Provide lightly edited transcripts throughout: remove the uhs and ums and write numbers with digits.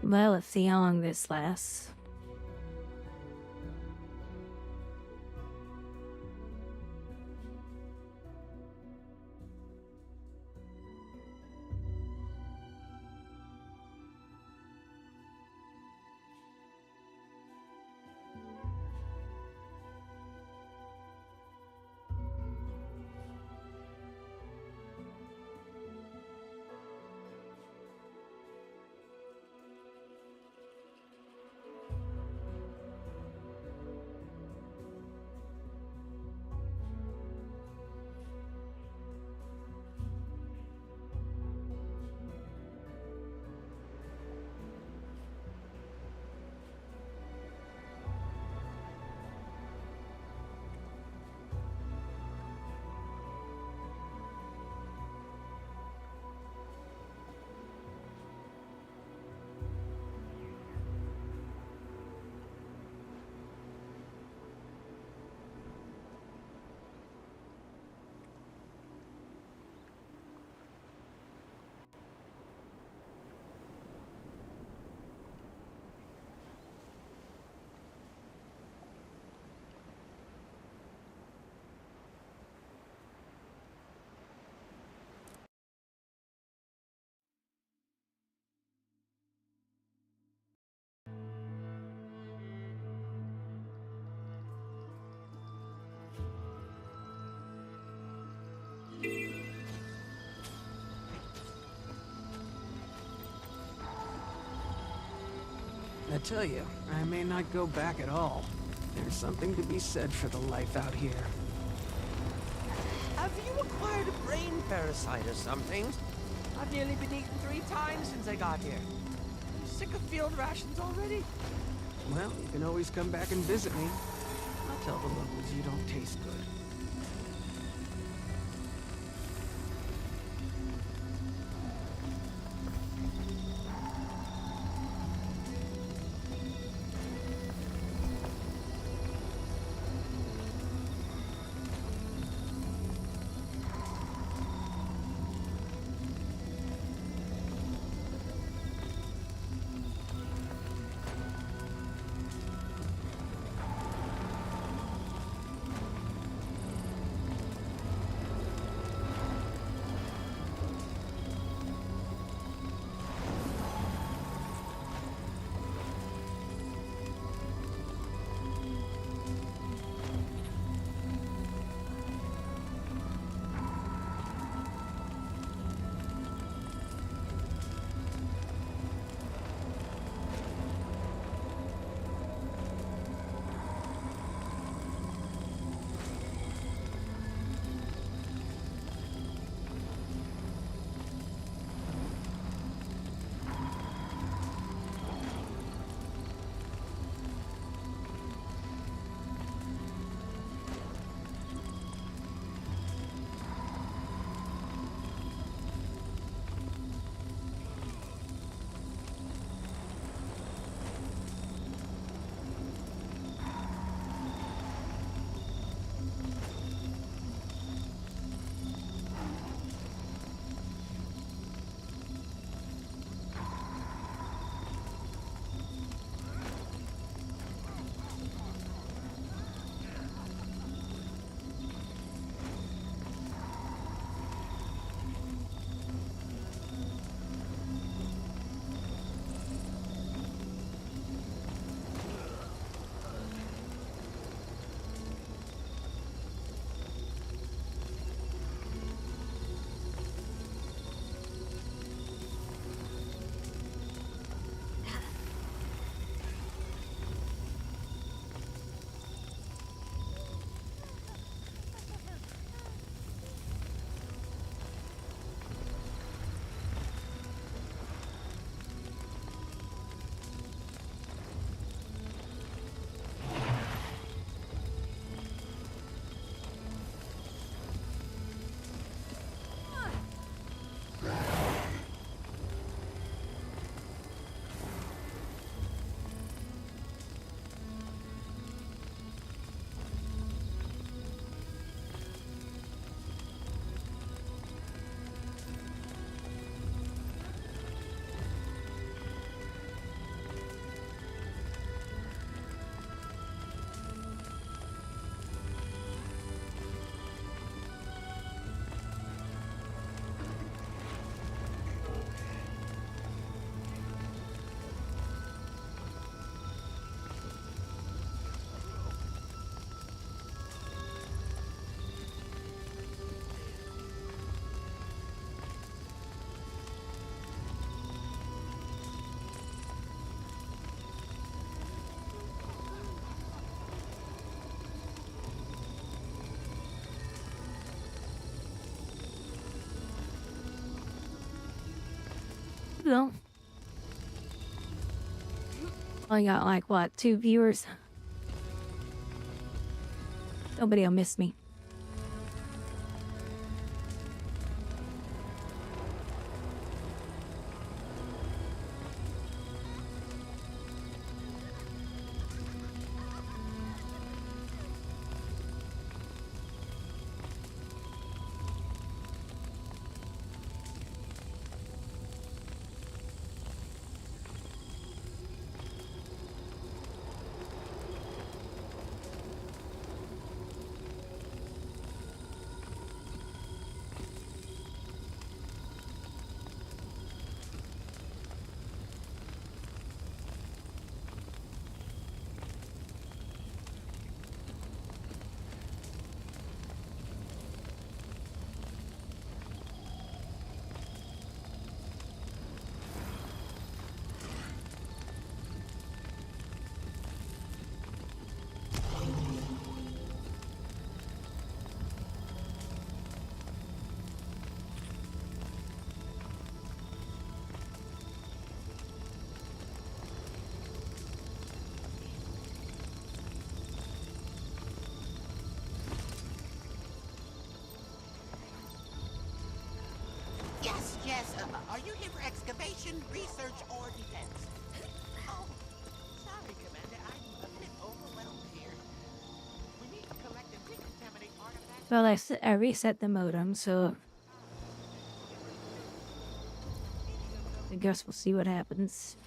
Well, let's see how long this lasts. I tell you, I may not go back at all. There's something to be said for the life out here. Have you acquired a brain parasite or something? I've nearly been eaten 3 times since I got here. I'm sick of field rations already. Well, you can always come back and visit me. I'll tell the locals you don't taste good. Well, only got like what, 2 viewers? Nobody will miss me. Yes. Are you here for excavation, research, or defense? Oh, sorry, Commander. I'm a bit overwhelmed here. We need to collect and decontaminate artifacts. Well, I reset the modem, so I guess we'll see what happens.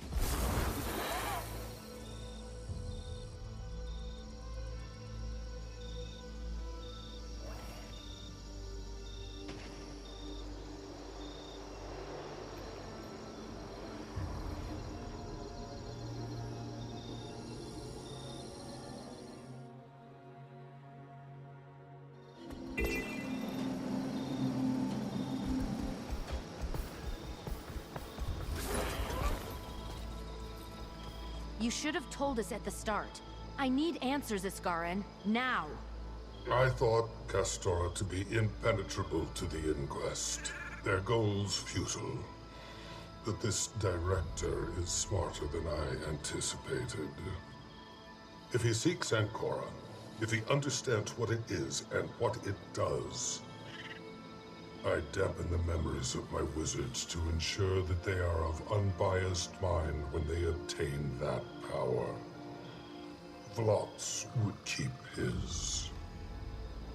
You should have told us at the start. I need answers, Iskarin. Now. I thought Castora to be impenetrable to the inquest. Their goals futile. But this director is smarter than I anticipated. If he seeks Ancora, if he understands what it is and what it does, I dampen the memories of my wizards to ensure that they are of unbiased mind when they obtain that power. Vlots would keep his.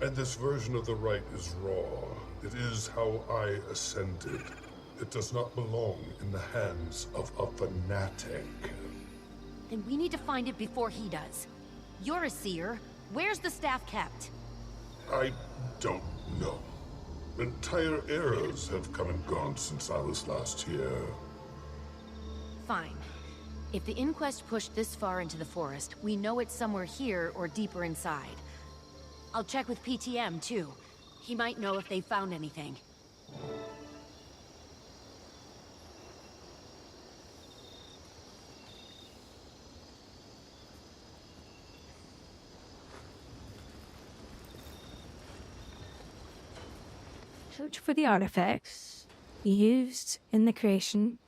And this version of the right is raw. It is how I ascended. It does not belong in the hands of a fanatic. Then we need to find it before he does. You're a seer. Where's the staff kept? I don't know. Entire eras have come and gone since I was last here. Fine. If the inquest pushed this far into the forest, we know it's somewhere here or deeper inside. I'll check with PTM, too. He might know if they found anything. Search for the artifacts used in the creation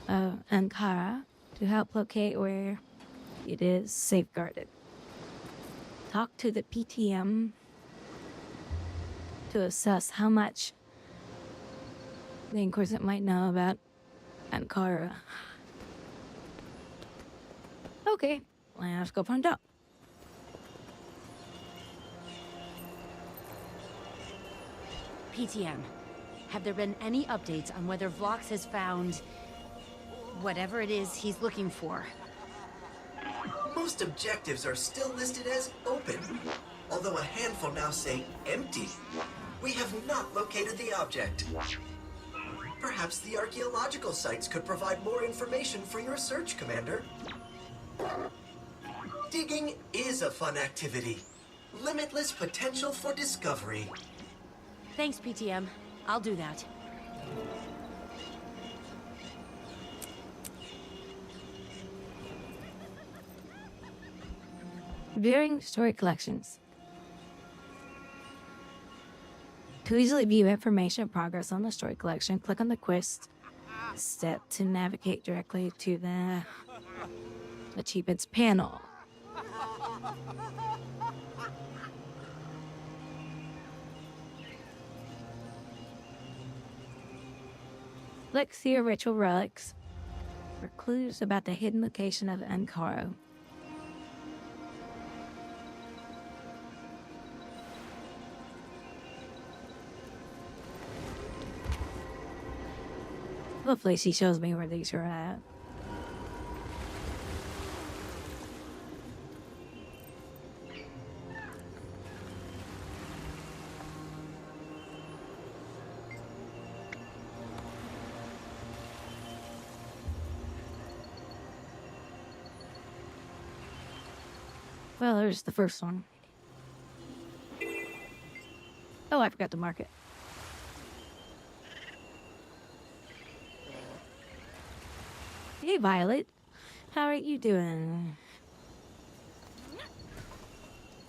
of Ankara to help locate where it is safeguarded. Talk to the PTM to assess how much the Inquisitor might know about Ankara. Okay, let's go find out. PTM, have there been any updates on whether Vlox has found whatever it is he's looking for? Most objectives are still listed as open, although a handful now say empty. We have not located the object. Perhaps the archaeological sites could provide more information for your search, Commander. Digging is a fun activity. Limitless potential for discovery. Thanks, PTM. I'll do that. Viewing story collections. To easily view information and progress on the story collection, click on the quest step to navigate directly to the achievements panel. Look through your ritual relics for clues about the hidden location of Ankara. Hopefully she shows me where these are at. Well, there's the first one. Oh, I forgot to mark it. Hey, Violet. How are you doing?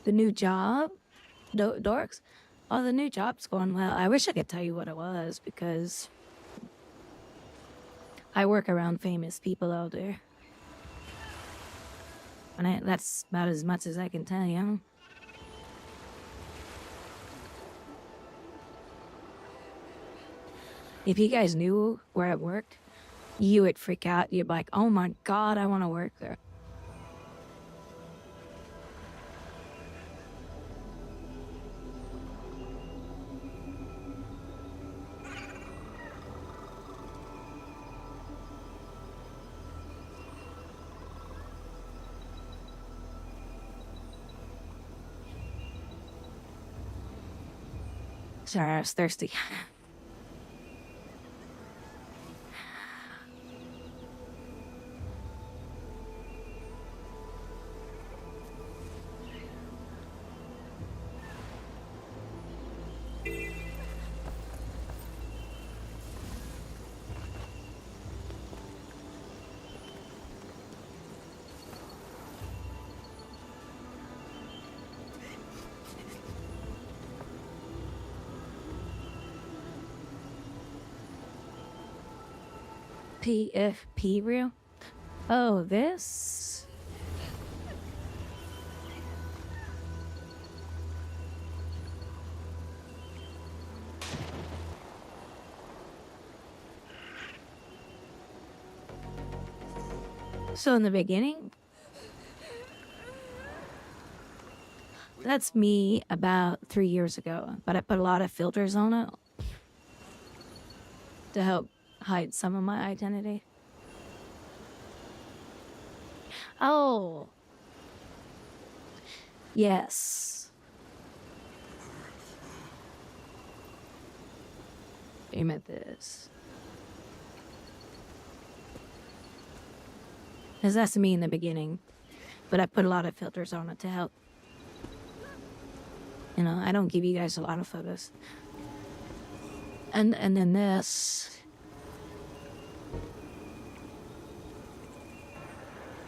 The new job? Dorks? Oh, the new job's going well. I wish I could tell you what it was, because I work around famous people out there. And that's about as much as I can tell you. If you guys knew where I worked, you would freak out. You'd be like, oh my god, I want to work there. Sorry, I was thirsty. PFP real? Oh, this? So in the beginning, that's me about 3 years ago, but I put a lot of filters on it to help hide some of my identity. Oh. Yes. You meant this. Because that's me in the beginning, but I put a lot of filters on it to help. You know, I don't give you guys a lot of photos. And then this.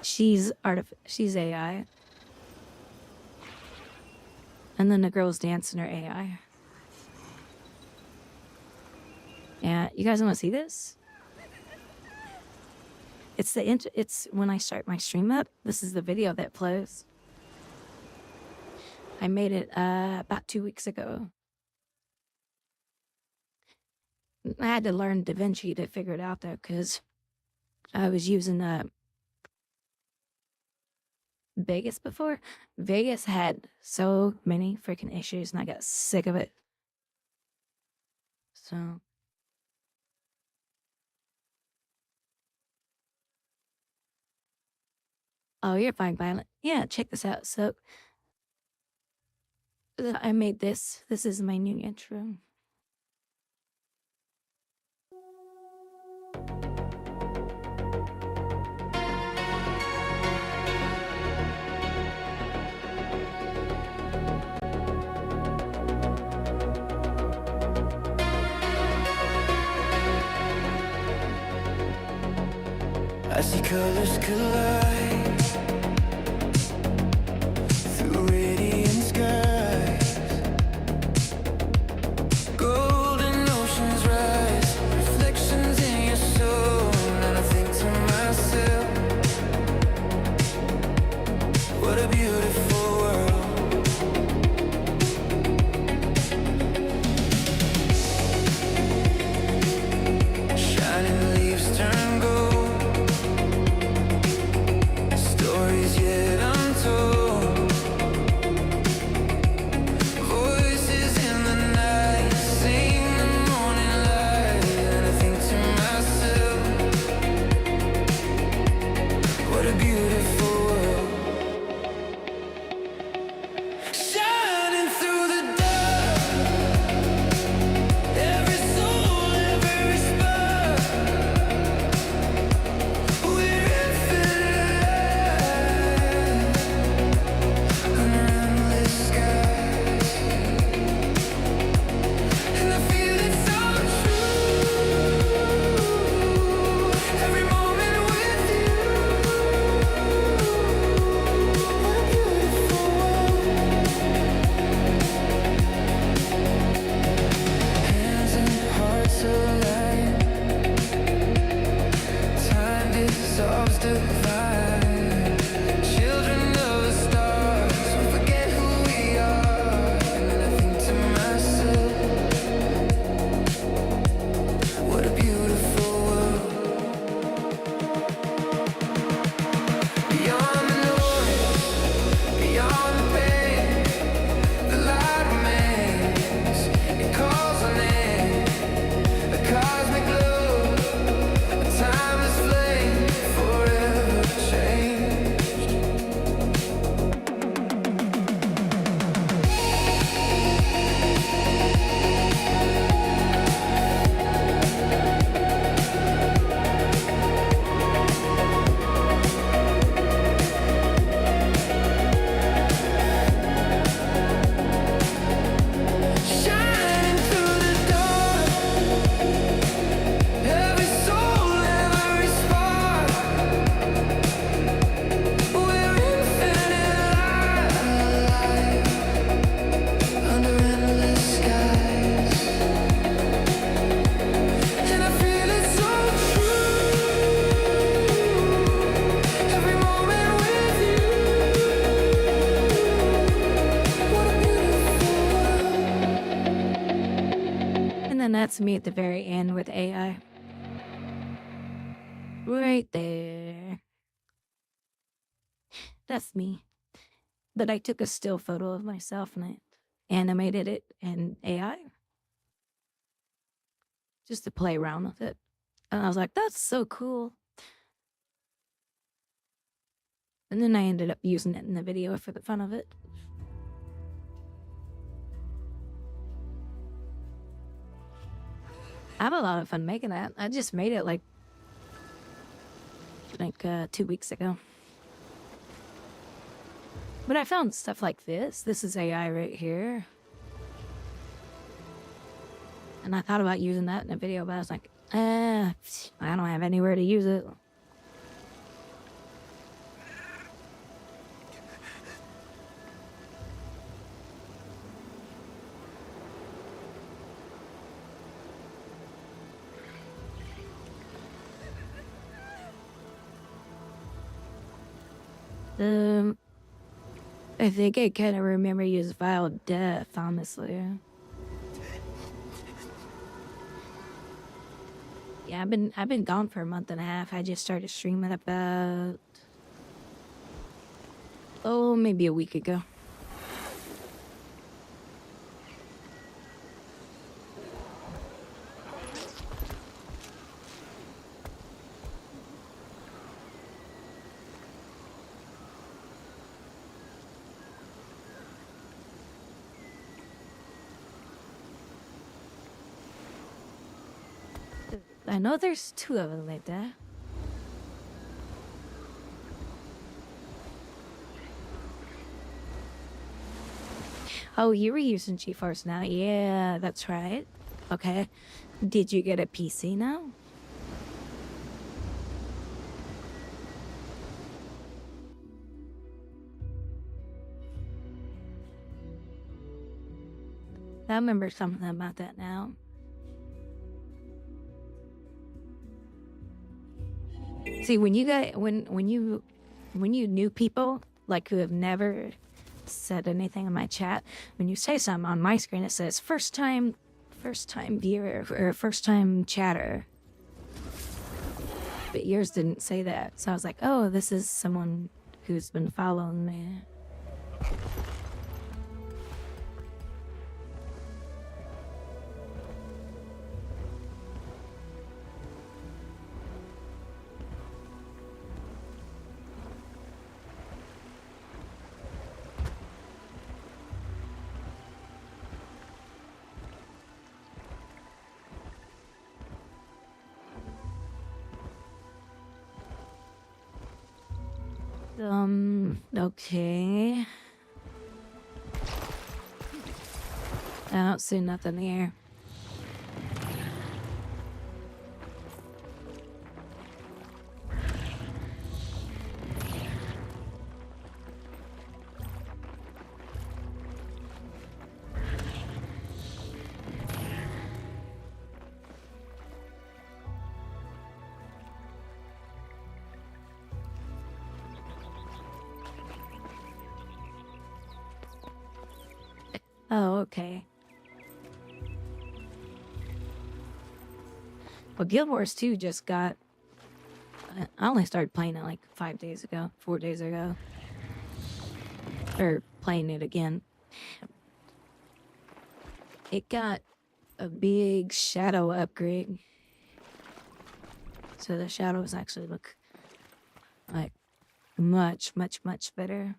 She's AI. And then the girl's dancing her AI. Yeah, you guys want to see this? It's when I start my stream up, this is the video that plays. I made it about 2 weeks ago. I had to learn DaVinci to figure it out though, because I was using Vegas before. Vegas had so many freaking issues and I got sick of it. So oh, you're fine, Violet. Yeah, check this out. So I made this. This is my new intro. I see colors collide through radiant skies. Golden oceans rise, reflections in your soul. That's me at the very end with AI. Right there. That's me. But I took a still photo of myself and I animated it in AI. Just to play around with it. And I was like, that's so cool. And then I ended up using it in the video for the fun of it. I have a lot of fun making that. I just made it like 2 weeks ago. But I found stuff like this. This is AI right here. And I thought about using that in a video, but I was like, I don't have anywhere to use it. I think I kind of remember you as Vile Death, honestly. Yeah, I've been gone for a month and a half. I just started streaming about maybe a week ago. I know there's 2 of them like that. Oh, you were using GeForce Now? Yeah, that's right. Okay. Did you get a PC now? I remember something about that now. See, when you got when you knew people like who have never said anything in my chat, when you say something on my screen, it says first time viewer or first time chatter. But yours didn't say that, so I was like, oh, this is someone who's been following me. Okay. I don't see nothing here. Oh, okay. Well, Guild Wars 2 just got... I only started playing it like 4 days ago. Or playing it again. It got a big shadow upgrade. So the shadows actually look like much, much, much better.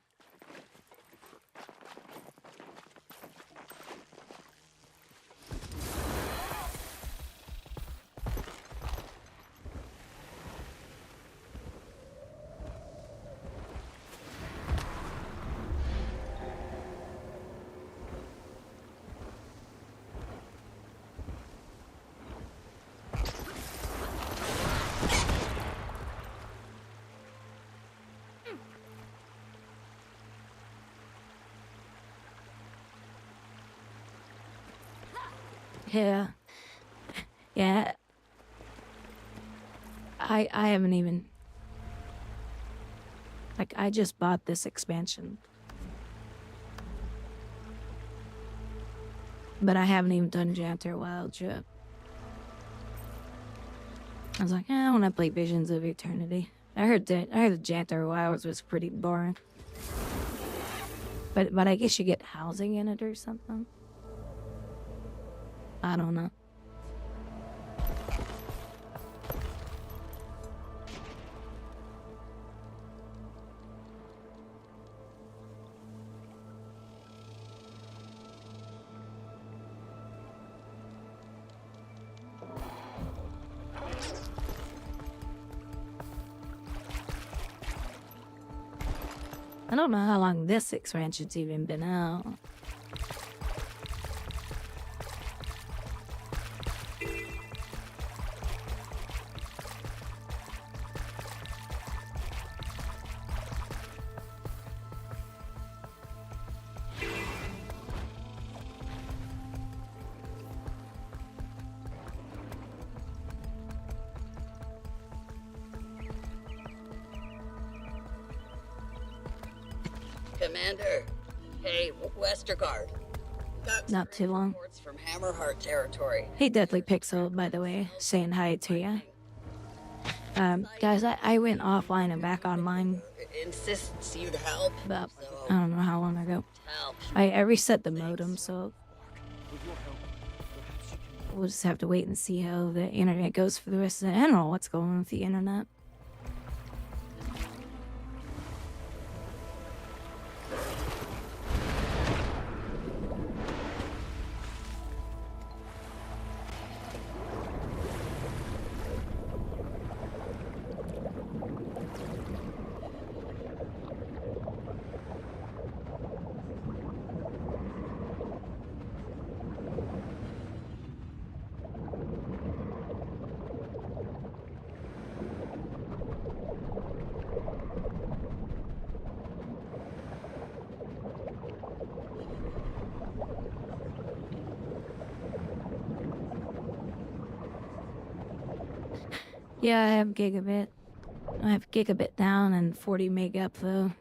Yeah. Yeah. I haven't even... Like, I just bought this expansion. But I haven't even done Janter Wild yet. I was like, I want to play Visions of Eternity. I heard the Jantar Wilds was pretty boring. But I guess you get housing in it or something. I don't know. I don't know how long this expansion's even been out. Commander, hey, Westergaard. Got Not too long. reports from Hammerheart territory. Hey, Deadly Pixel, by the way, saying hi to you. Guys, I went offline and back online Insists you'd help. about, So, I don't know how long ago. help. I reset the modem, so we'll just have to wait and see how the internet goes for the rest of the... I don't know what's going on with the internet. Yeah, I have gigabit. I have gigabit down and 40 meg up though.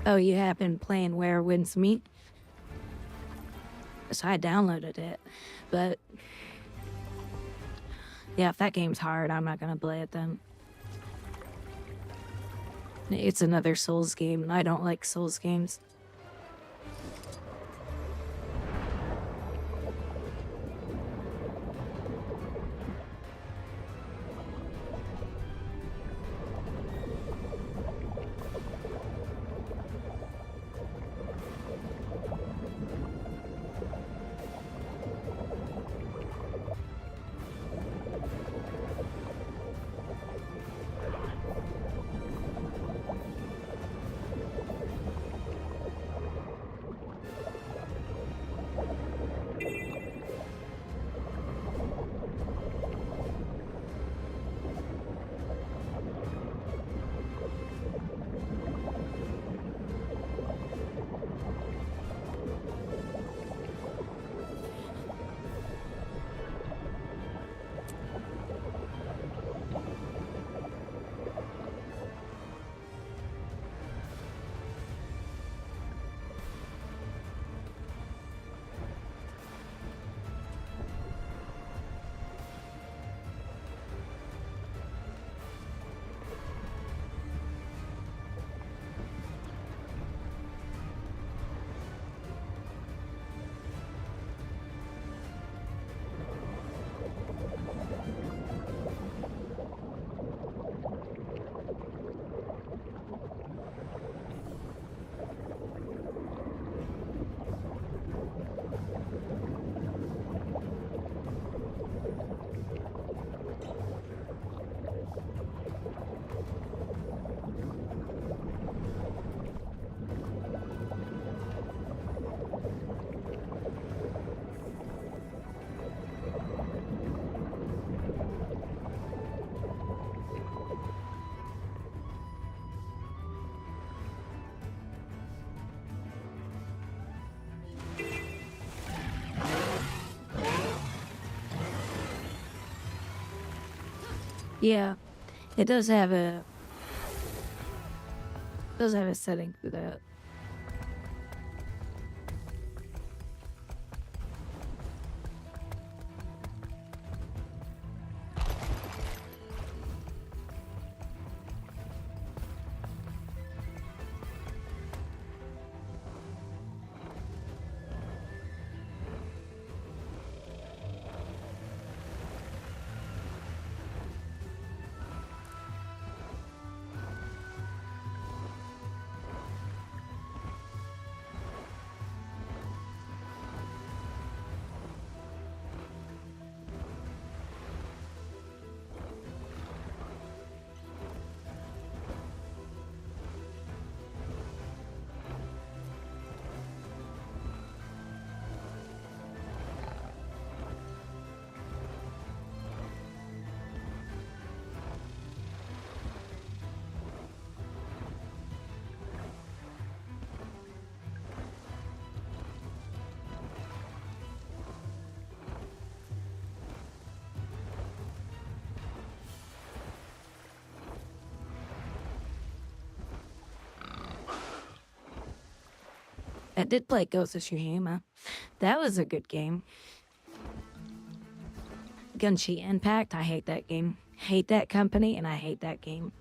Oh, you have been playing Where Winds Meet? So I downloaded it, but yeah, if that game's hard, I'm not gonna play it then. It's another Souls game, and I don't like Souls games. Yeah, it does have a setting for that. I did play Ghost of Tsushima. That was a good game. Gunshi Impact, I hate that game. Hate that company, and I hate that game.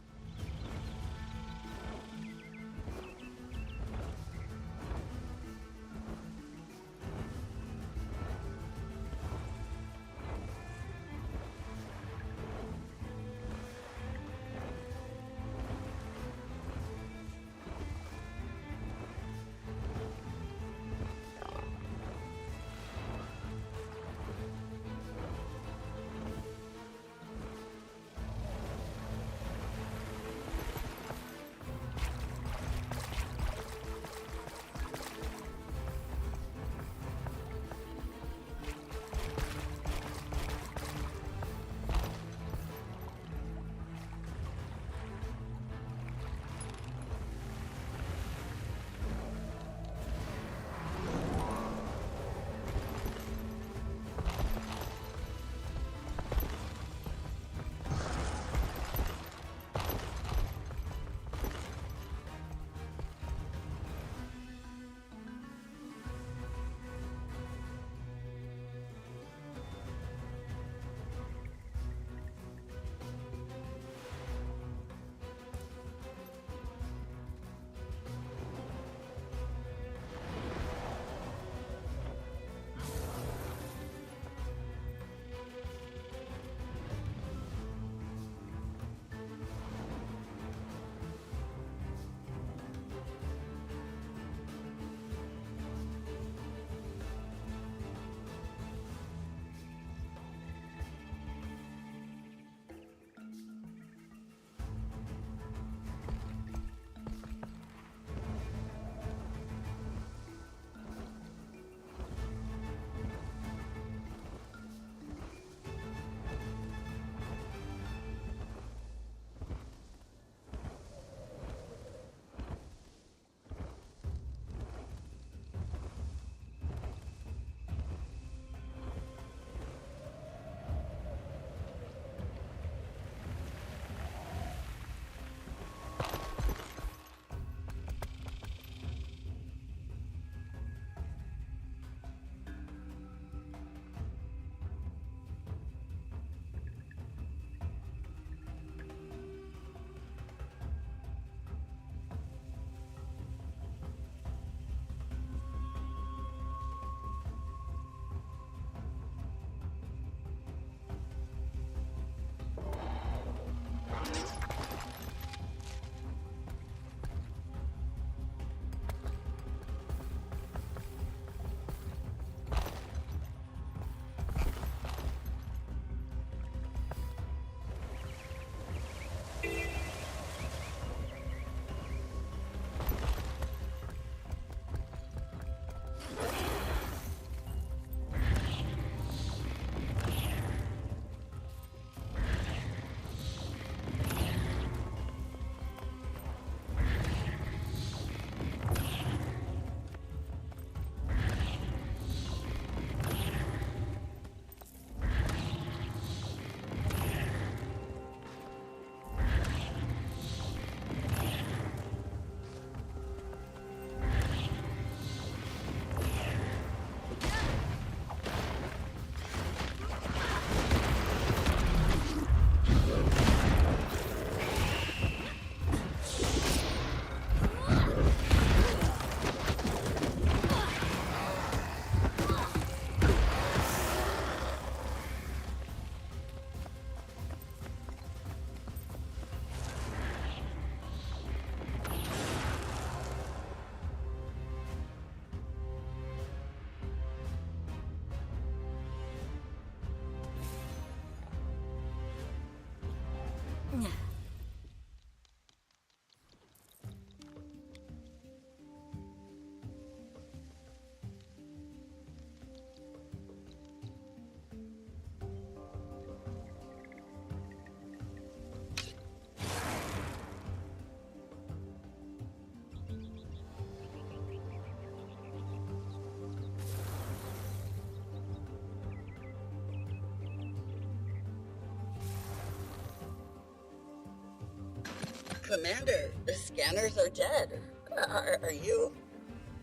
Commander, the scanners are dead. Are you?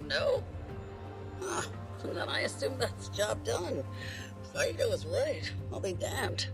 No? Ah, then I assume that's job done. Fido was right. I'll be damned.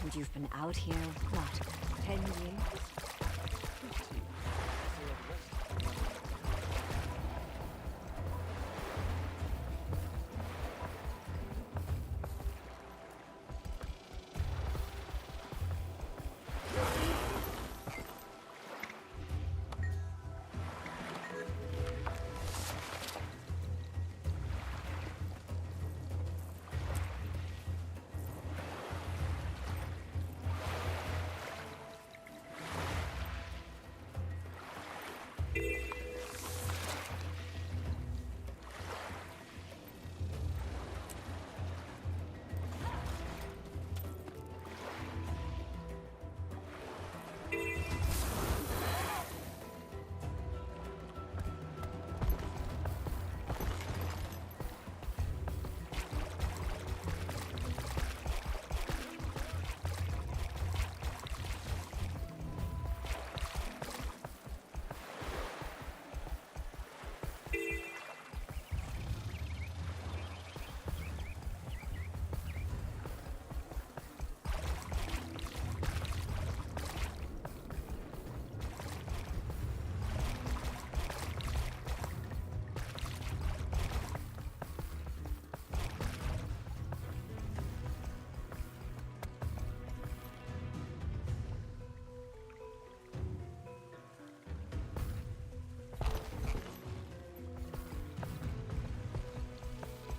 And you've been out here, what, 10 years?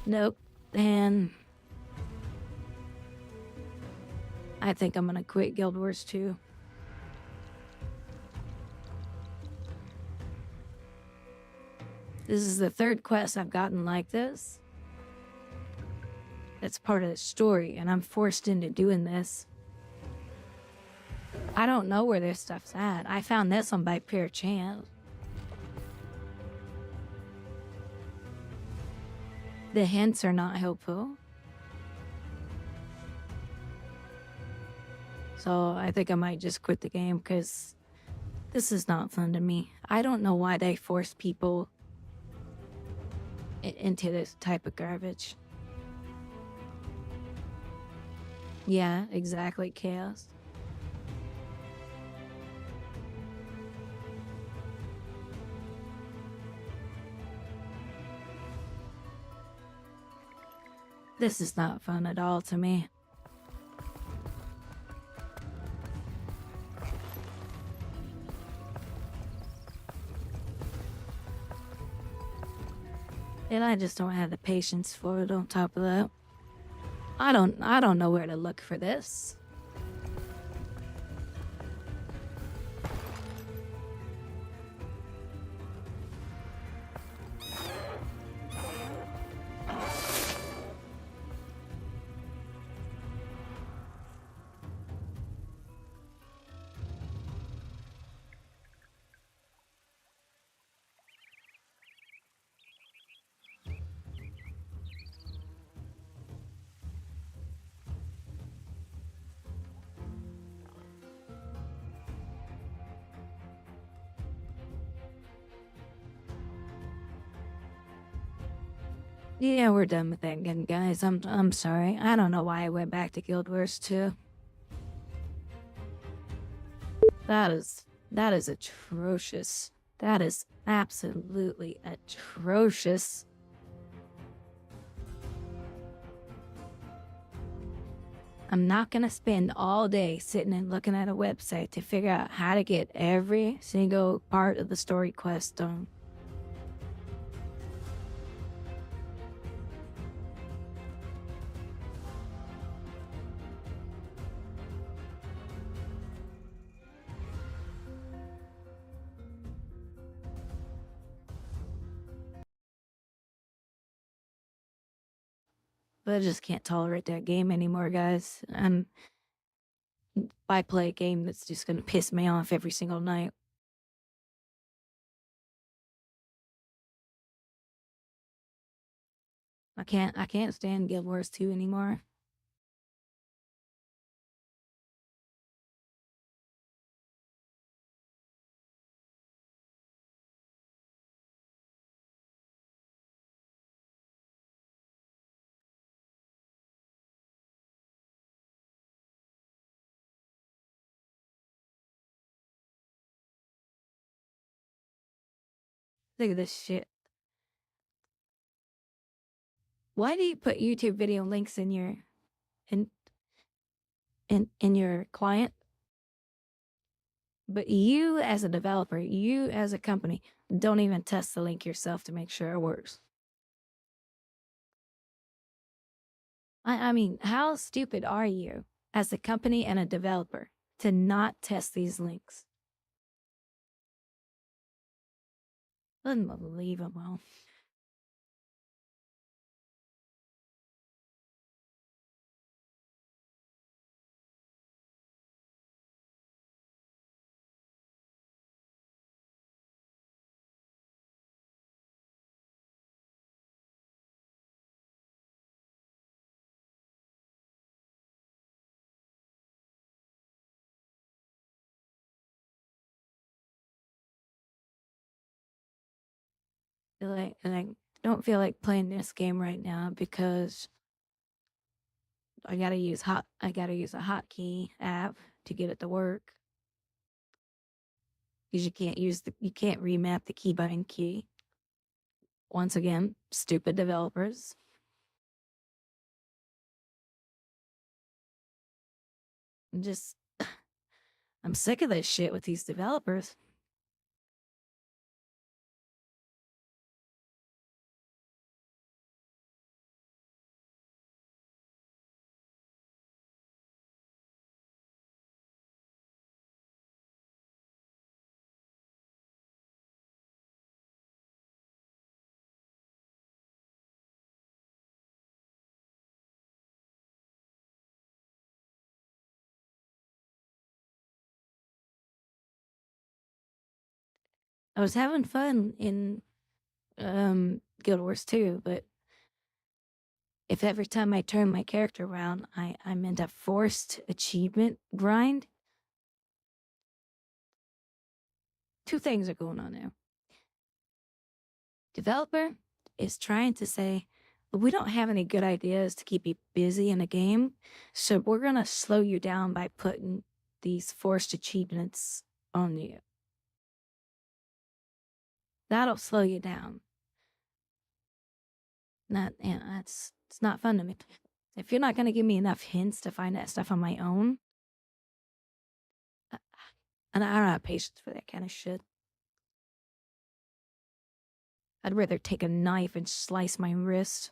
Nope. And I think I'm gonna quit Guild Wars 2. This is the third quest I've gotten like this. It's part of the story, and I'm forced into doing this. I don't know where this stuff's at. I found this one by pure chance. The hints are not helpful. So I think I might just quit the game because this is not fun to me. I don't know why they force people into this type of garbage. Yeah, exactly, chaos. This is not fun at all to me. And I just don't have the patience for it on top of that. I don't know where to look for this. Yeah, we're done with that again, guys. I'm sorry. I don't know why I went back to Guild Wars 2. That is atrocious. That is absolutely atrocious. I'm not gonna spend all day sitting and looking at a website to figure out how to get every single part of the story quest done. But I just can't tolerate that game anymore, guys. I play a game that's just gonna piss me off every single night. I can't stand Guild Wars 2 anymore. Look at this shit. Why do you put YouTube video links in your in in your client? But you as a developer, you as a company, don't even test the link yourself to make sure it works. I mean, how stupid are you as a company and a developer to not test these links? Unbelievable. And I don't feel like playing this game right now because I gotta use a hotkey app to get it to work. Because you can't remap the keybind key. Once again, stupid developers. I'm just I'm sick of this shit with these developers. I was having fun in Guild Wars 2, but if every time I turn my character around, I'm in a forced achievement grind, two things are going on now. Developer is trying to say, we don't have any good ideas to keep you busy in a game, so we're going to slow you down by putting these forced achievements on you. That'll slow you down. It's not fun to me. If you're not going to give me enough hints to find that stuff on my own, and I don't have patience for that kind of shit. I'd rather take a knife and slice my wrist.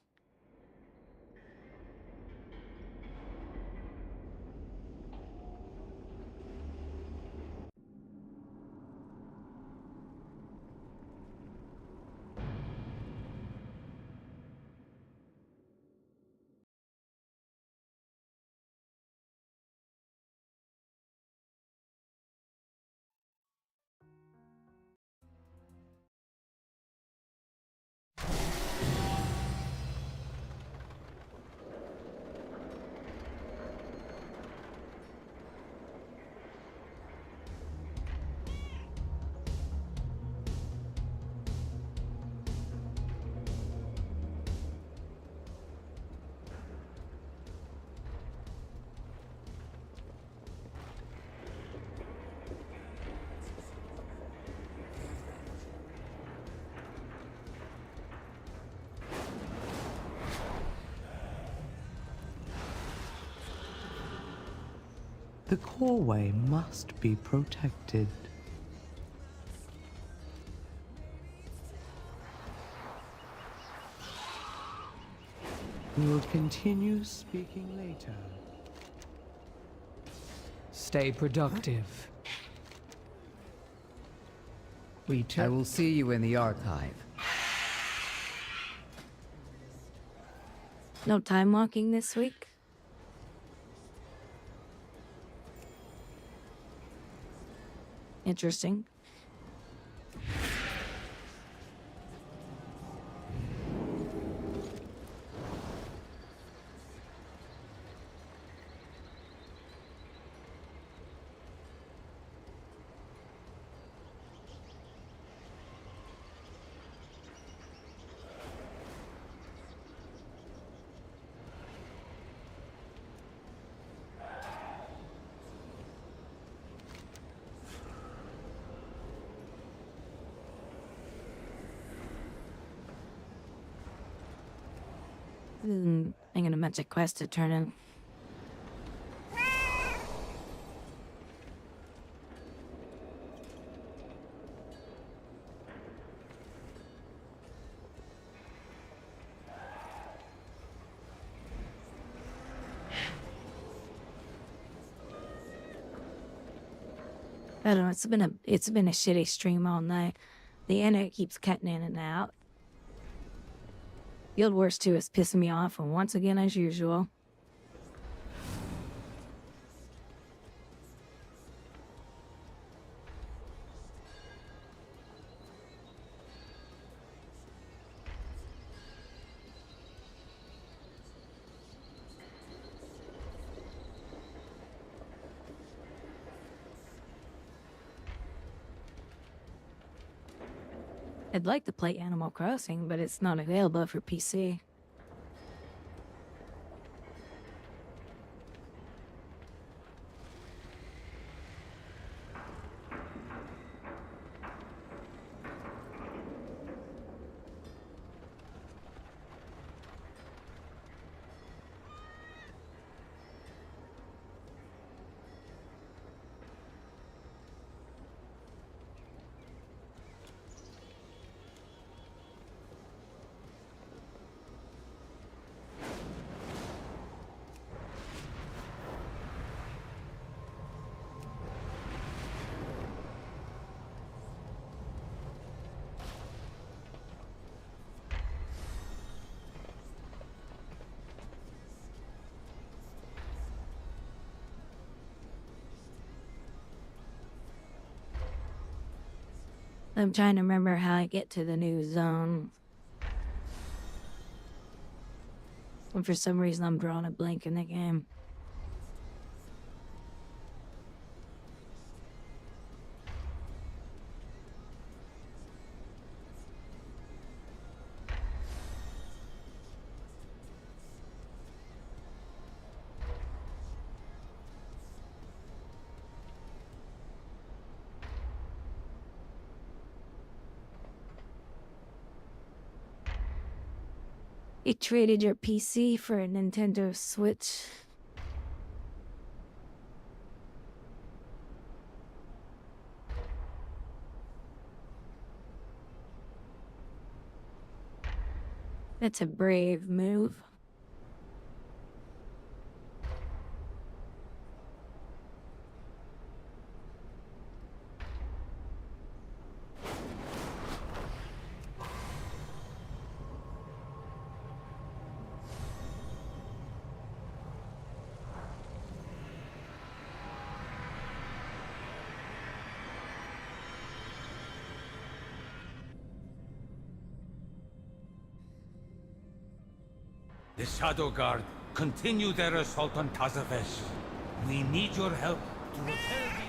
The coreway must be protected. We will continue speaking later. Stay productive. I will see you in the archive. No time walking this week? Interesting. I'm gonna mention a quest to turn in. I don't know, it's been a shitty stream all night. The internet keeps cutting in and out. Guild Wars 2 is pissing me off, and once again, as usual. I'd like to play Animal Crossing, but it's not available for PC. I'm trying to remember how I get to the new zone. And for some reason, I'm drawing a blank in the game. You traded your PC for a Nintendo Switch. That's a brave move. The Shadow Guard continue their assault on Tazavesh. We need your help to repel the invasion.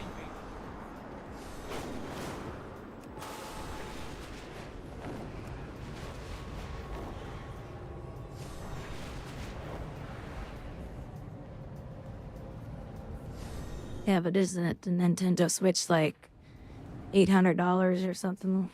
Yeah, but isn't it the Nintendo Switch like $800 or something?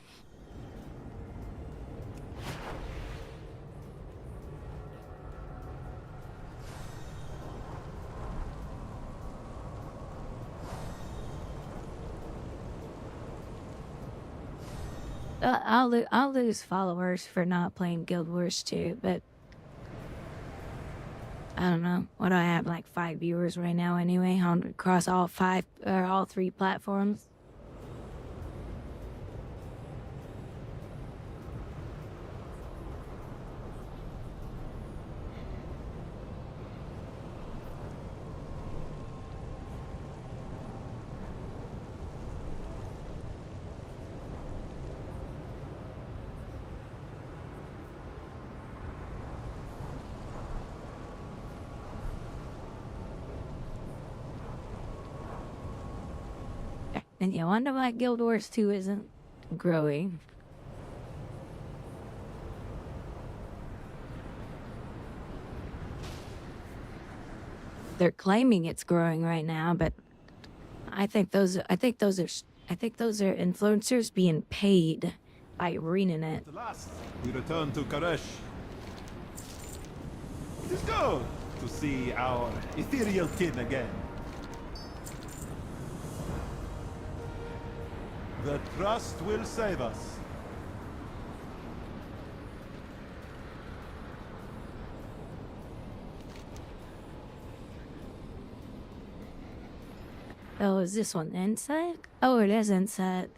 I'll lose followers for not playing Guild Wars 2, but I don't know. What do I have, like 5 viewers right now anyway, across all 3 platforms? And you wonder why Guild Wars 2 isn't growing. They're claiming it's growing right now, but I think those are influencers being paid by reading it. At last, we return to Karesh. It is good to see our ethereal kin again. The trust will save us. Oh, is this one inside? Oh, it is inside.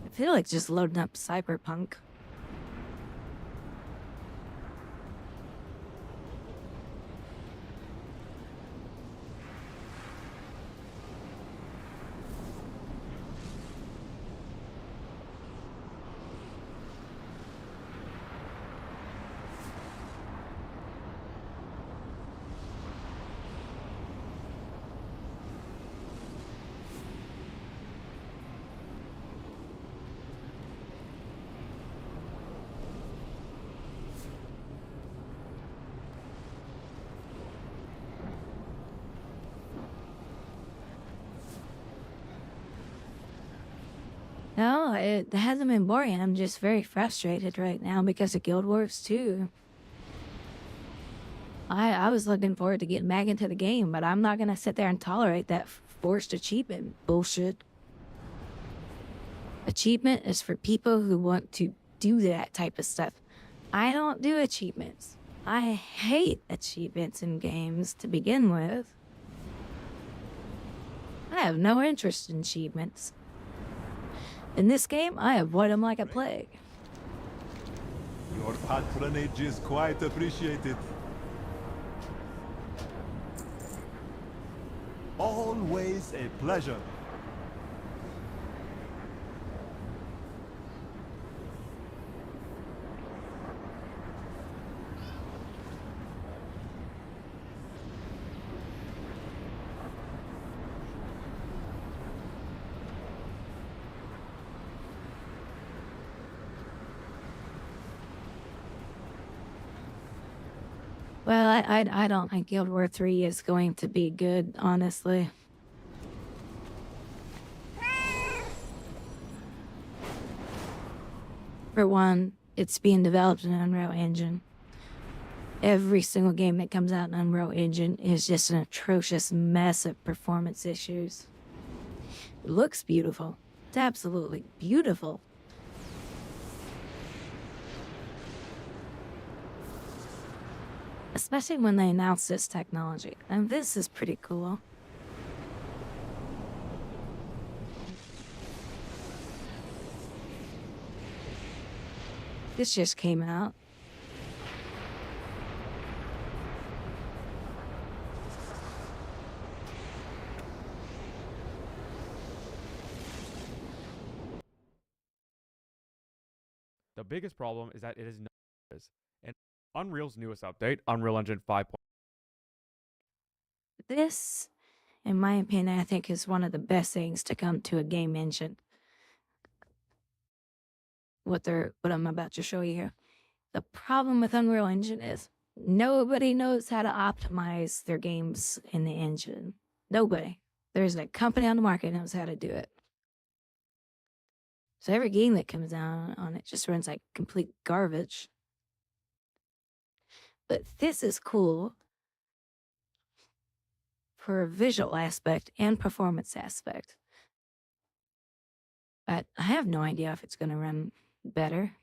I feel like just loading up Cyberpunk. No, it hasn't been boring. I'm just very frustrated right now because of Guild Wars 2. I was looking forward to getting back into the game, but I'm not going to sit there and tolerate that forced achievement bullshit. Achievement is for people who want to do that type of stuff. I don't do achievements. I hate achievements in games to begin with. I have no interest in achievements. In this game, I avoid them like a plague. Your patronage is quite appreciated. Always a pleasure. Well, I don't think Guild War 3 is going to be good, honestly. For one, it's being developed in Unreal Engine. Every single game that comes out in Unreal Engine is just an atrocious mess of performance issues. It looks beautiful. It's absolutely beautiful. Especially when they announce this technology. And this is pretty cool. This just came out. The biggest problem is that it is not. And Unreal's newest update, Unreal Engine 5. This, in my opinion, I think is one of the best things to come to a game engine. What I'm about to show you here. The problem with Unreal Engine is nobody knows how to optimize their games in the engine. Nobody. There's a company on the market that knows how to do it. So every game that comes out on it just runs like complete garbage. But this is cool for a visual aspect and performance aspect. But I have no idea if it's going to run better.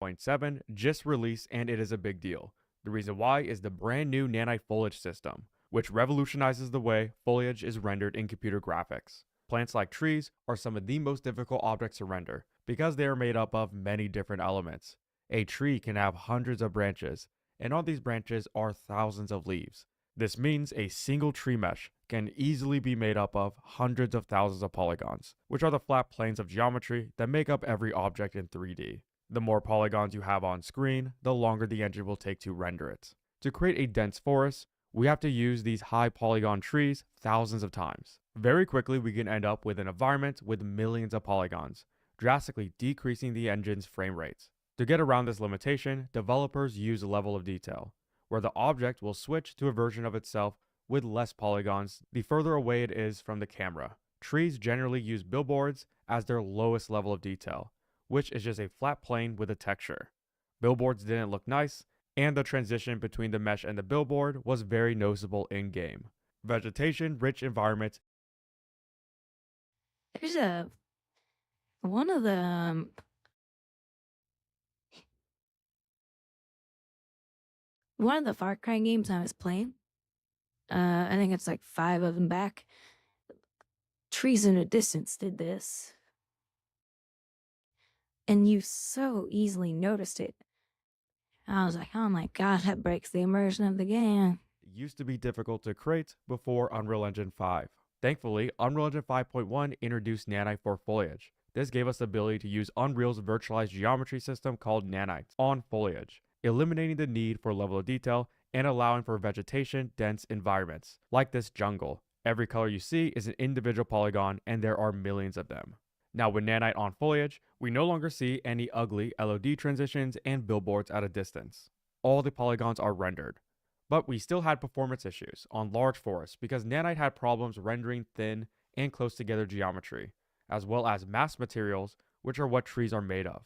0.7 just released, and it is a big deal. The reason why is the brand new nanite foliage system, which revolutionizes the way foliage is rendered in computer graphics. Plants like trees are some of the most difficult objects to render because they are made up of many different elements. A tree can have hundreds of branches, and on these branches are thousands of leaves. This means a single tree mesh can easily be made up of hundreds of thousands of polygons, which are the flat planes of geometry that make up every object in 3D. The more polygons you have on screen, the longer the engine will take to render it. To create a dense forest, we have to use these high polygon trees thousands of times. Very quickly, we can end up with an environment with millions of polygons, drastically decreasing the engine's frame rates. To get around this limitation, developers use a level of detail, where the object will switch to a version of itself with less polygons the further away it is from the camera. Trees generally use billboards as their lowest level of detail, which is just a flat plane with a texture. Billboards didn't look nice, and the transition between the mesh and the billboard was very noticeable in-game. Vegetation-rich environments. There's one of the Far Cry games I was playing. I think it's like 5 of them back. Trees in the Distance did this. And you so easily noticed it. I was like, oh my god, that breaks the immersion of the game. It used to be difficult to create before Unreal Engine 5. Thankfully, Unreal Engine 5.1 introduced nanite for foliage. This gave us the ability to use Unreal's virtualized geometry system called nanites on foliage, eliminating the need for level of detail and allowing for vegetation-dense environments, like this jungle. Every color you see is an individual polygon, and there are millions of them. Now with nanite on foliage, we no longer see any ugly LOD transitions and billboards at a distance. All the polygons are rendered. But we still had performance issues on large forests because nanite had problems rendering thin and close together geometry, as well as mass materials, which are what trees are made of.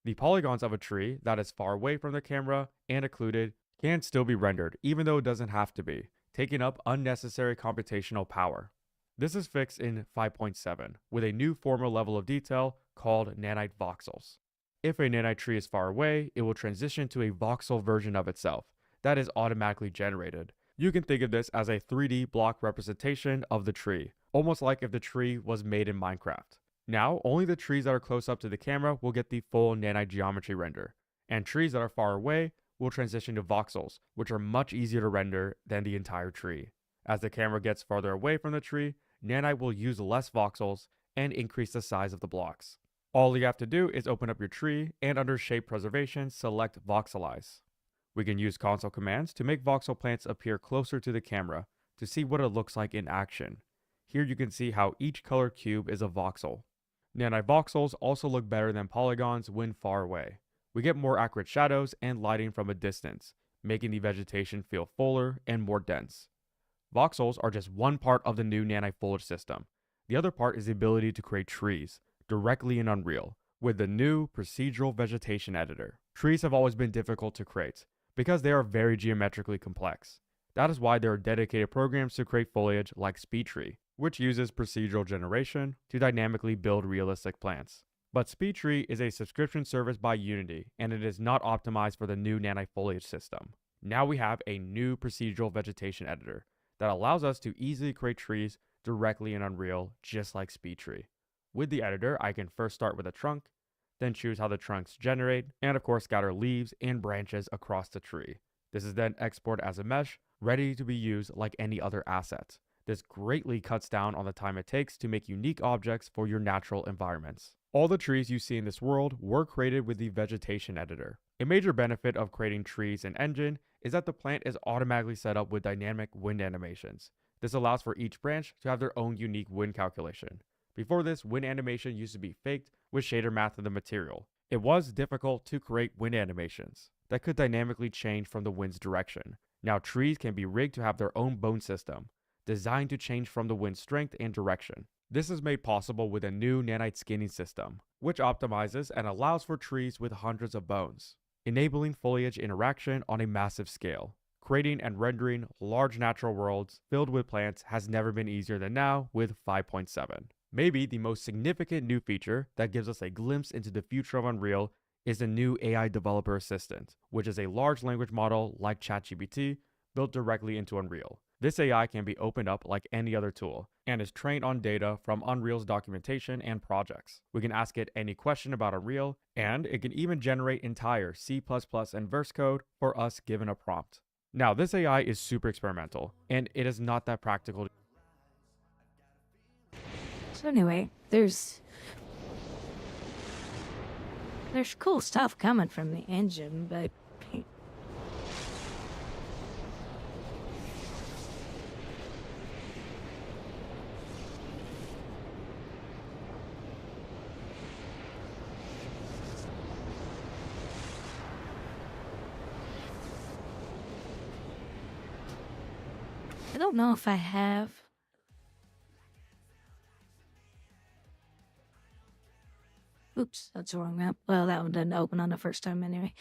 The polygons of a tree that is far away from the camera and occluded can still be rendered, even though it doesn't have to be, taking up unnecessary computational power. This is fixed in 5.7, with a new formal level of detail called nanite voxels. If a nanite tree is far away, it will transition to a voxel version of itself that is automatically generated. You can think of this as a 3D block representation of the tree, almost like if the tree was made in Minecraft. Now, only the trees that are close up to the camera will get the full nanite geometry render, and trees that are far away will transition to voxels, which are much easier to render than the entire tree. As the camera gets farther away from the tree, nanite will use less voxels and increase the size of the blocks. All you have to do is open up your tree and under Shape Preservation, select Voxelize. We can use console commands to make voxel plants appear closer to the camera to see what it looks like in action. Here you can see how each color cube is a voxel. Nanite voxels also look better than polygons when far away. We get more accurate shadows and lighting from a distance, making the vegetation feel fuller and more dense. Voxels are just one part of the new nanite foliage system. The other part is the ability to create trees directly in Unreal with the new procedural vegetation editor. Trees have always been difficult to create because they are very geometrically complex. That is why there are dedicated programs to create foliage like SpeedTree, which uses procedural generation to dynamically build realistic plants. But SpeedTree is a subscription service by Unity, and it is not optimized for the new nanite foliage system. Now we have a new procedural vegetation editor that allows us to easily create trees directly in Unreal, just like SpeedTree. With the editor, I can first start with a trunk, then choose how the trunks generate, and of course scatter leaves and branches across the tree. This is then exported as a mesh, ready to be used like any other asset. This greatly cuts down on the time it takes to make unique objects for your natural environments. All the trees you see in this world were created with the vegetation editor. A major benefit of creating trees in Engine is that the plant is automatically set up with dynamic wind animations. This allows for each branch to have their own unique wind calculation. Before this, wind animation used to be faked with shader math of the material. It was difficult to create wind animations that could dynamically change from the wind's direction. Now trees can be rigged to have their own bone system, designed to change from the wind's strength and direction. This is made possible with a new nanite skinning system, which optimizes and allows for trees with hundreds of bones, enabling foliage interaction on a massive scale. Creating and rendering large natural worlds filled with plants has never been easier than now with 5.7. Maybe the most significant new feature that gives us a glimpse into the future of Unreal is the new AI Developer Assistant, which is a large language model like ChatGPT built directly into Unreal. This AI can be opened up like any other tool and is trained on data from Unreal's documentation and projects. We can ask it any question about Unreal, and it can even generate entire C++ and verse code for us given a prompt. Now, this AI is super experimental, and it is not that practical. So anyway, there's cool stuff coming from the engine, but I don't know if I have. Oops, that's the wrong map. Well, that one didn't open on the first time anyway.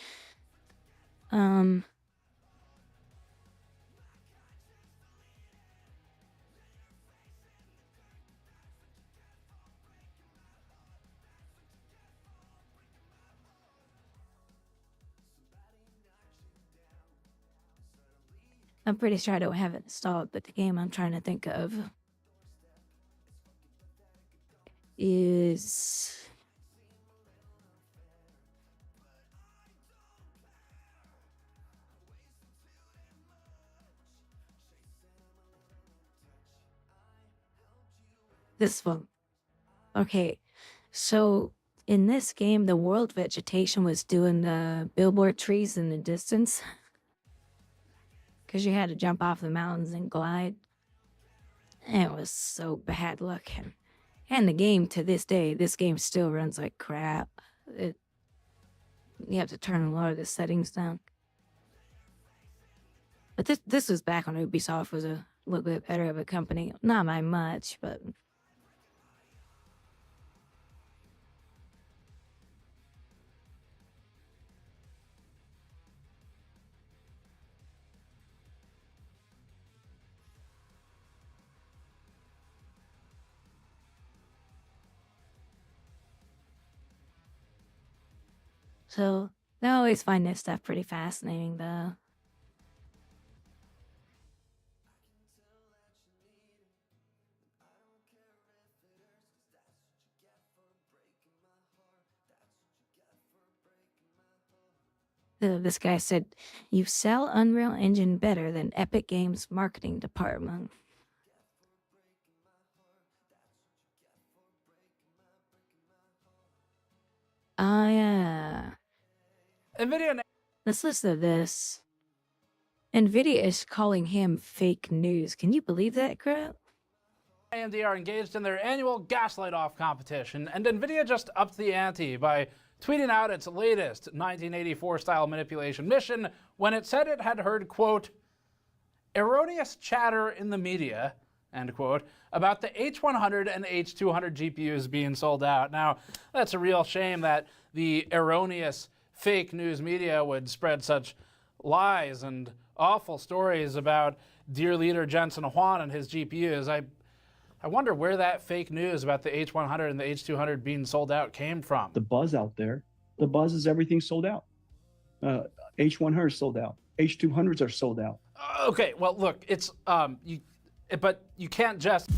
I'm pretty sure I don't have it installed, but the game I'm trying to think of is this one. Okay, so in this game, the world vegetation was doing the billboard trees in the distance. Because you had to jump off the mountains and glide. It was so bad looking. And the game, to this day, this game still runs like crap. You have to turn a lot of the settings down. But this was back when Ubisoft was a little bit better of a company. Not by much, but... So I always find this stuff pretty fascinating, though. This guy said, "You sell Unreal Engine better than Epic Games marketing department." Ah, yeah. NVIDIA. Let's listen to this. NVIDIA is calling him fake news. Can you believe that crap? AMD are engaged in their annual gaslight off competition, and NVIDIA just upped the ante by tweeting out its latest 1984-style manipulation mission when it said it had heard, quote, erroneous chatter in the media, end quote, about the H100 and H200 GPUs being sold out. Now, that's a real shame that the erroneous fake news media would spread such lies and awful stories about dear leader Jensen Huang and his GPUs. I wonder where that fake news about the H100 and the H200 being sold out came from. The buzz out there, the buzz is everything sold out. H100 is sold out. H200s are sold out. Okay, well, look, it's, but you can't just...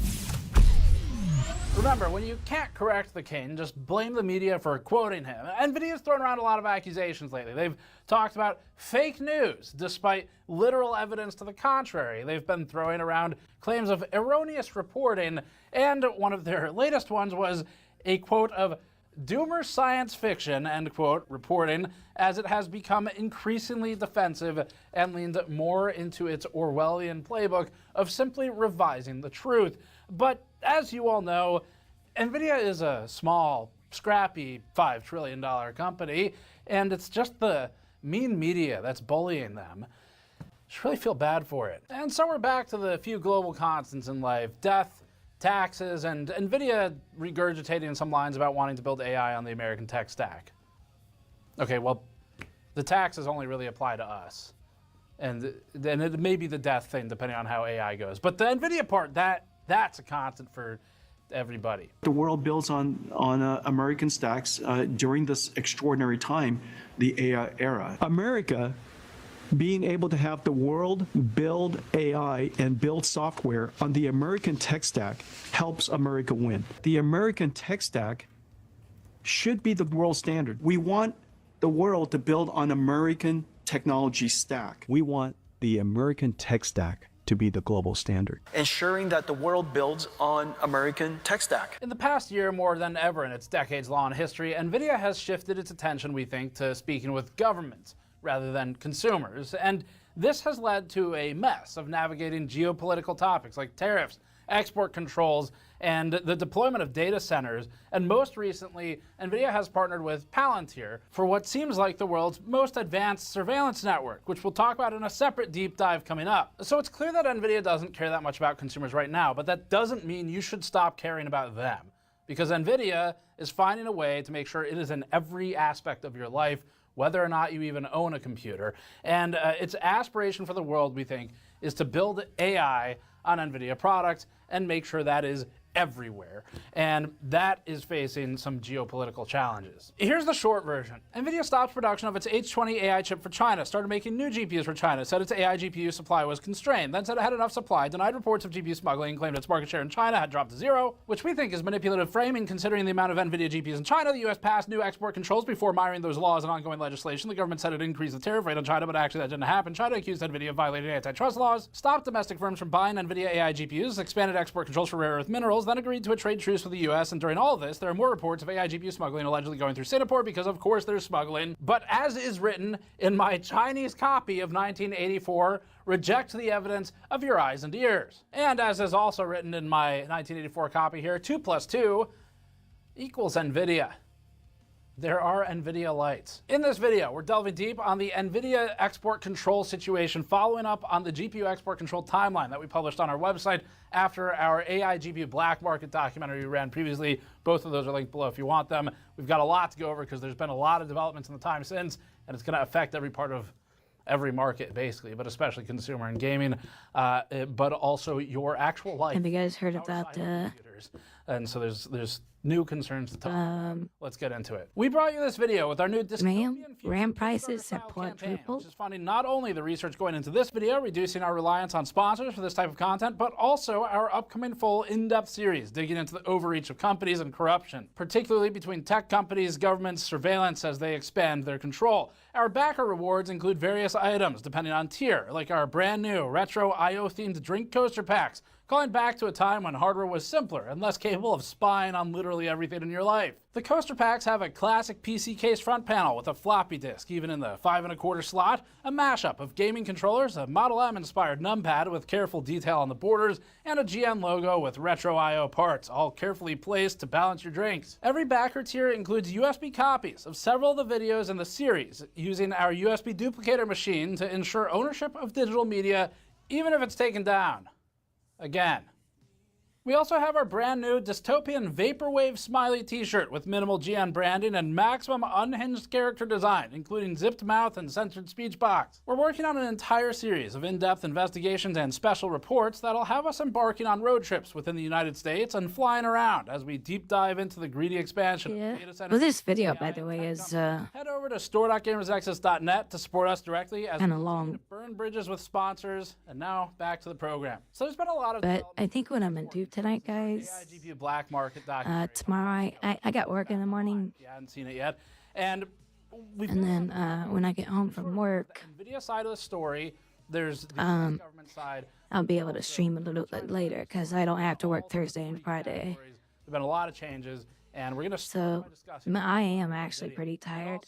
Remember, when you can't correct the king, just blame the media for quoting him. NVIDIA's thrown around a lot of accusations lately. They've talked about fake news, despite literal evidence to the contrary. They've been throwing around claims of erroneous reporting, and one of their latest ones was a quote of doomer science fiction, end quote, reporting, as it has become increasingly defensive and leaned more into its Orwellian playbook of simply revising the truth. But as you all know, NVIDIA is a small, scrappy $5 trillion company, and it's just the mean media that's bullying them. I just really feel bad for it. And so we're back to the few global constants in life: death, taxes, and NVIDIA regurgitating some lines about wanting to build AI on the American tech stack. Okay, well, the taxes only really apply to us. And then it may be the death thing, depending on how AI goes. But the NVIDIA part, that's a constant for everybody. The world builds on American stacks during this extraordinary time, the AI era. America being able to have the world build AI and build software on the American tech stack helps America win. The American tech stack should be the world standard. We want the world to build on American technology stack. We want the American tech stack to be the global standard. Ensuring that the world builds on American tech stack. In the past year, more than ever in its decades-long history, NVIDIA has shifted its attention, we think, to speaking with governments rather than consumers. And this has led to a mess of navigating geopolitical topics like tariffs, export controls, and the deployment of data centers. And most recently, NVIDIA has partnered with Palantir for what seems like the world's most advanced surveillance network, which we'll talk about in a separate deep dive coming up. So it's clear that NVIDIA doesn't care that much about consumers right now, but that doesn't mean you should stop caring about them, because NVIDIA is finding a way to make sure it is in every aspect of your life, whether or not you even own a computer. And its aspiration for the world, we think, is to build AI on NVIDIA products and make sure that is everywhere. And that is facing some geopolitical challenges. Here's the short version. NVIDIA stopped production of its H20 AI chip for China, started making new GPUs for China, said its AI GPU supply was constrained, then said it had enough supply, denied reports of GPU smuggling, claimed its market share in China had dropped to 0, which we think is manipulative framing considering the amount of NVIDIA GPUs in China. The US passed new export controls before mirroring those laws and ongoing legislation. The government said it increased the tariff rate on China, but actually that didn't happen. China accused NVIDIA of violating antitrust laws, stopped domestic firms from buying NVIDIA AI GPUs, expanded export controls for rare earth minerals, then agreed to a trade truce with the US, and during all of this, there are more reports of AI GPU smuggling allegedly going through Singapore because, of course, there's smuggling. But as is written in my Chinese copy of 1984, reject the evidence of your eyes and ears. And as is also written in my 1984 copy here, 2 + 2 equals NVIDIA. There are NVIDIA lights. In this video, we're delving deep on the NVIDIA export control situation, following up on the GPU export control timeline that we published on our website after our AI GPU black market documentary we ran previously. Both of those are linked below if you want them. We've got a lot to go over because there's been a lot of developments in the time since, and it's gonna affect every part of every market basically, but especially consumer and gaming, but also your actual life. Have you guys heard about and so there's new concerns to talk about. Let's get into it. We brought you this video with our new RAM prices have quadrupled. Which is funding not only the research going into this video, reducing our reliance on sponsors for this type of content, but also our upcoming full in-depth series digging into the overreach of companies and corruption, particularly between tech companies, governments, surveillance as they expand their control. Our backer rewards include various items depending on tier, like our brand new retro IO-themed drink coaster packs, calling back to a time when hardware was simpler and less capable of spying on literally everything in your life. The coaster packs have a classic PC case front panel with a floppy disk, even in the 5 1/4 slot, a mashup of gaming controllers, a Model M inspired numpad with careful detail on the borders, and a GN logo with retro IO parts, all carefully placed to balance your drinks. Every backer tier includes USB copies of several of the videos in the series, using our USB duplicator machine to ensure ownership of digital media, even if it's taken down. Again. We also have our brand new dystopian vaporwave smiley t-shirt with minimal GN branding and maximum unhinged character design, including zipped mouth and censored speech box. We're working on an entire series of in-depth investigations and special reports that'll have us embarking on road trips within the United States and flying around as we deep dive into the greedy expansion of data centers. Well, this video, by the way, is Head over to store.gamersnexus.net to support us directly as we kinda long. continue to burn bridges with sponsors. And now back to the program. So there's been a lot of But I think what I'm gonna do tonight, guys, GPU black market documentary. tomorrow I got work in the morning, I hadn't seen it yet, and and then when I get home from work, NVIDIA side of the story. There's the government side. I'll be able to stream a little bit later because I don't have to work Thursday and Friday. There've been a lot of changes, and we're gonna So I am actually pretty tired.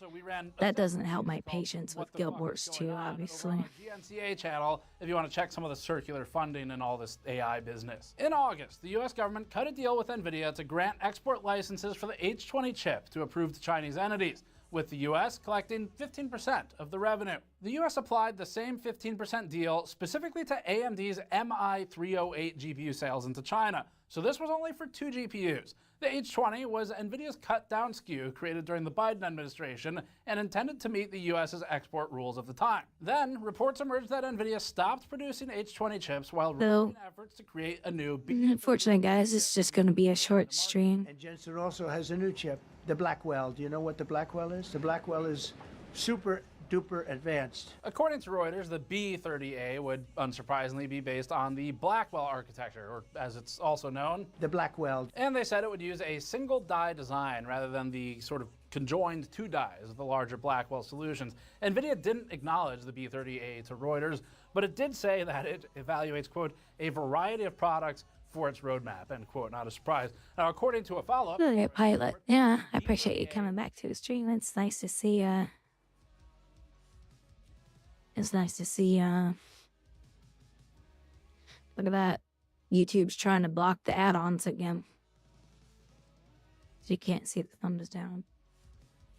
That doesn't help my patience with Guild Wars 2, obviously. GNCA channel if you want to check some of the circular funding and all this AI business. In August, the US government cut a deal with NVIDIA to grant export licenses for the H20 chip to approved Chinese entities, with the US collecting 15% of the revenue. The US applied the same 15% deal specifically to AMD's MI308 GPU sales into China, so this was only for 2 GPUs. The H20 was NVIDIA's cut-down SKU created during the Biden administration and intended to meet the US's export rules of the time. Then, reports emerged that NVIDIA stopped producing H20 chips while removing efforts to create a new Unfortunately, guys, it's just going to be a short stream. And Jensen also has a new chip, the Blackwell. Do you know what the Blackwell is? The Blackwell is super duper advanced. According to Reuters, the B30A would unsurprisingly be based on the Blackwell architecture, or as it's also known, the Blackwell. And they said it would use a single die design rather than the sort of conjoined 2 dies of the larger Blackwell solutions. NVIDIA didn't acknowledge the B30A to Reuters, but it did say that it evaluates, quote, a variety of products for its roadmap, end quote. Not a surprise. Now, according to a follow-up... Pilot. Yeah, I appreciate you coming back to the stream. It's nice to see, It's nice to see, look at that. YouTube's trying to block the add-ons again. So you can't see the thumbs down.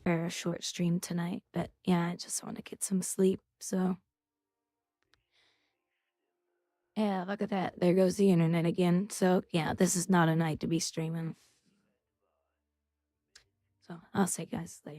For a short stream tonight. But yeah, I just want to get some sleep, so. Yeah, look at that. There goes the internet again. So yeah, this is not a night to be streaming. So I'll see you guys later.